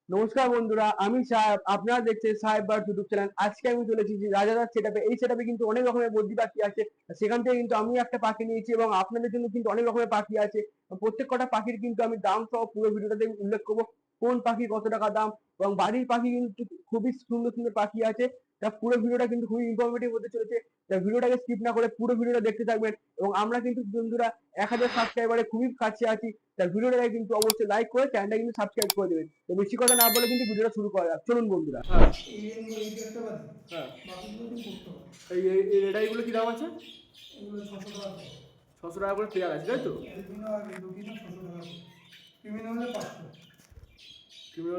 নমস্কার বন্ধুরা, আমি সাহেব। আপনারা দেখছেন সাহেব বার ইউটিউব চ্যানেল। আজকে আমি চলেছি যে রাজাদার সেটআপে। এই সেটআপে কিন্তু অনেক রকমের বদ্রি পাখি আছে। সেখান থেকে কিন্তু আমি একটা পাখি নিয়েছি এবং আপনাদের জন্য কিন্তু অনেক রকমের পাখি আছে। প্রত্যেক কটা পাখির কিন্তু আমি দাম সহ পুরো ভিডিওটাতে উল্লেখ করবো, কোন পাখি কত টাকা দাম। এবং বাড়ির পাখি কিন্তু খুবই সুন্দর সুন্দর পাখি আছে। তা পুরো ভিডিওটা কিন্তু খুবই ইনফরমেটিভ হতে চলেছে। তা ভিডিওটাকে স্কিপ না করে পুরো ভিডিওটা দেখতে থাকবেন। এবং আমরা কিন্তু বন্ধুরা 1000 সাবস্ক্রাইবারে খুবই কাছে আছি। তা ভিডিওটাকে কিন্তু অবশ্যই লাইক করে চ্যানেলটা কিন্তু সাবস্ক্রাইব করে দেবেন। তো বেশি কথা না বলে কিন্তু ভিডিওটা শুরু করা যাক, চলুন বন্ধুরা। হ্যাঁ, হ্যাঁ, এই রেডাইগুলো কি দাম আছে? 600 টাকা করে পেয়ার আছে, তাই তো? ক্রিমিনো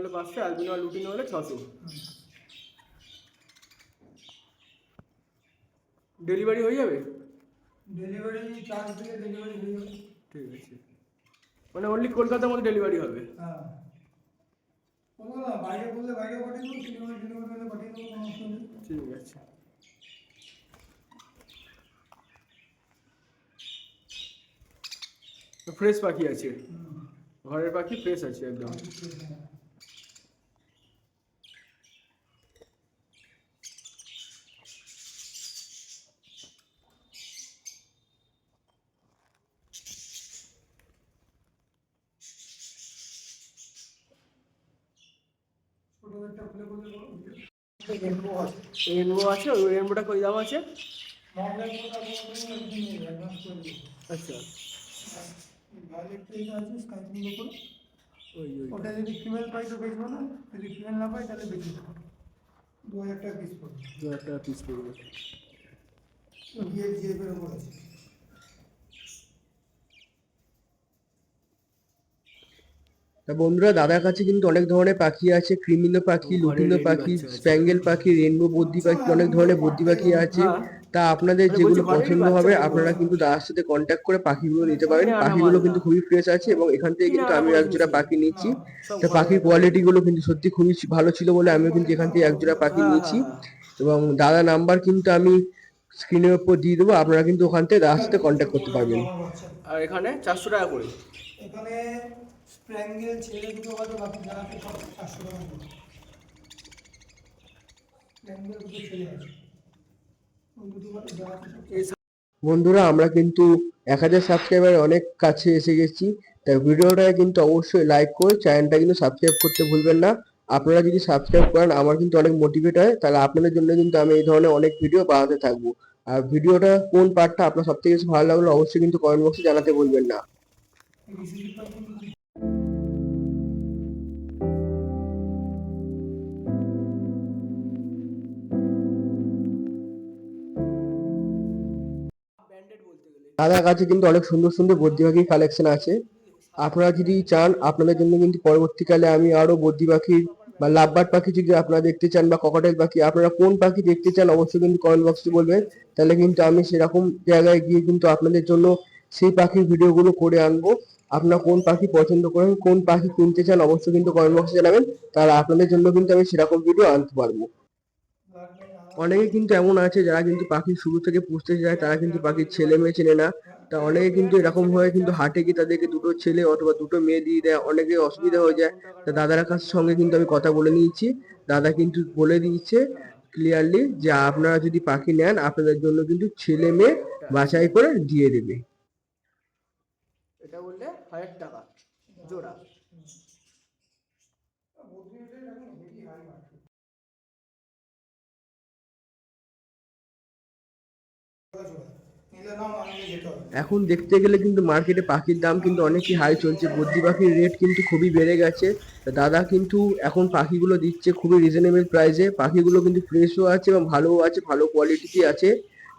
হলে 500, অ্যালবিনো আর লুটিনো হলে 600। ডেলিভারি হয়ে যাবে? ডেলিভারি চার্জ দিয়ে ডেলিভারি হয়ে যাবে। ঠিক আছে, মানে অনলি কলকাতার মধ্যে ডেলিভারি হবে? হ্যাঁ, বলবো না, বাইরে বললে বাইরে পাঠিয়ে দেবো, ডেলিভারি ডেলিভারি পাঠিয়ে দেবো, কোনো অসুবিধা নেই। ঠিক আছে। ফ্রেশ পাখি আছে, ঘরের পাখি ফ্রেশ আছে একদম। ছোটো একটা খুলে খুলে রেনবো আছে। রেনবো আছে, ওই রেনবোটা কই দাম আছে? আচ্ছা, ওটা যদি ফিমেল পাই তো বেচবো না, যদি ফিমেল না পাই তাহলে বেচে দেবো। 2000 টাকা পিস পড়বে। 2000 টাকা পিস পড়বে। জিএফের উপর আছে। তা বন্ধুরা, দাদার কাছে কিন্তু অনেক ধরনের পাখি আছে। ক্রিমিনো পাখি, লুটিনো পাখি, স্প্যাঙ্গেল পাখি, রেনবো বদ্রি পাখি, অনেক ধরনের বদ্রি পাখি আছে। তা আপনাদের যেগুলো পছন্দ হবে আপনারা কিন্তু দাদার সাথে কন্ট্যাক্ট করে পাখিগুলো নিতে পারেন। পাখিগুলো কিন্তু খুবই ফ্রেশ আছে এবং এখান থেকে কিন্তু আমি একজোড়া পাখি নিচ্ছি। তা পাখির কোয়ালিটি গুলো কিন্তু সত্যি খুবই ভালো ছিল বলে আমিও কিন্তু এখান থেকে একজোড়া পাখি নিয়েছি। এবং দাদা নাম্বার কিন্তু আমি স্ক্রিনের উপর দিয়ে দেবো, আপনারা কিন্তু ওখান থেকে দাদার সাথে কন্ট্যাক্ট করতে পারবেন। আর এখানে 400 টাকা করে। এখানে স্প্র্যাঙ্গেল ছেলে দুটো বাদে বাকি যা আছে সব 400 টাকা করে। স্প্র্যাঙ্গেল দুটো ছেলে আছে, ওই দুটো বাদে যা আছে সব। বন্ধুরা, আমরা কিন্তু 1000 সাবস্ক্রাইবার অনেক কাছে এসে গেছি। তাই ভিডিওটা কিন্তু অবশ্যই লাইক করে চ্যানেলটা কিন্তু সাবস্ক্রাইব করতে ভুলবেন না। আপনারা যদি সাবস্ক্রাইব করেন আমার কিন্তু অনেক মোটিভেট হয়, তাহলে আপনাদের জন্য কিন্তু আমি এই ধরনের অনেক ভিডিও বানাতে থাকবো। আর ভিডিওটা কোন পার্টটা আপনার সব থেকে বেশি ভালো লাগলো অবশ্যই কিন্তু কমেন্ট বক্সে জানাতে ভুলবেন না। দাদার কাছে কিন্তু অনেক সুন্দর সুন্দর বদ্রি পাখির কালেকশন আছে। আপনারা যদি চান আপনাদের জন্য কিন্তু পরবর্তীকালে আমি আরো বদ্রি পাখির বা লাভবার্ড পাখি যদি আপনারা দেখতে চান বা ককাটেল পাখি, আপনারা কোন পাখি দেখতে চান অবশ্যই কিন্তু কমেন্ট বক্সে বলবেন। তাহলে কিন্তু আমি সেরকম জায়গায় গিয়ে কিন্তু আপনাদের জন্য সেই পাখির ভিডিওগুলো করে আনবো। আপনারা কোন পাখি পছন্দ করেন, কোন পাখি কিনতে চান অবশ্যই কিন্তু কমেন্ট বক্সে জানাবেন, তাহলে আপনাদের জন্য কিন্তু আমি সেরকম ভিডিও আনতে পারবো। অনেকে কিন্তু এমন আছে যারা কিন্তু পাখি শুরু থেকে পুষতে চায়, তারা কিন্তু পাখির ছেলে মেয়ে চেনে না। তা অনেকে কিন্তু এরকম হয় কিন্তু হাটে গিয়ে তাদেরকে দুটো ছেলে অথবা দুটো মেয়ে দিয়ে দেয়, অনেকে অসুবিধা হয়ে যায়। তা দাদার কাছে সঙ্গে কিন্তু আমি কথা বলে নিয়েছি, দাদা কিন্তু বলে দিয়েছে ক্লিয়ারলি যে আপনারা যদি পাখি নেন আপনাদের জন্য কিন্তু ছেলে মেয়ে বাছাই করে দিয়ে দেবে। এটা বললে 1000 টাকা জোড়া। এখন দেখতে গেলে কিন্তু মার্কেটে পাখির দাম কিন্তু অনেকই হাই চলছে, বদ্রি পাখির রেট কিন্তু খুবই বেড়ে গেছে। দাদা কিন্তু এখন পাখিগুলো দিচ্ছে খুবই রিজনেবল প্রাইসে। পাখিগুলো কিন্তু ফ্রেশও আছে এবং ভালোও আছে, ভালো কোয়ালিটিতে আছে।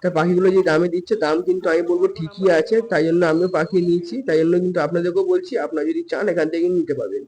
তা পাখিগুলো যে দামে দিচ্ছে দাম কিন্তু আমি বলবো ঠিকই আছে, তাই জন্য আমিও পাখি নিয়েছি। তাই জন্য কিন্তু আপনাদেরকেও বলছি আপনারা যদি চান এখান থেকে নিতে পারবেন।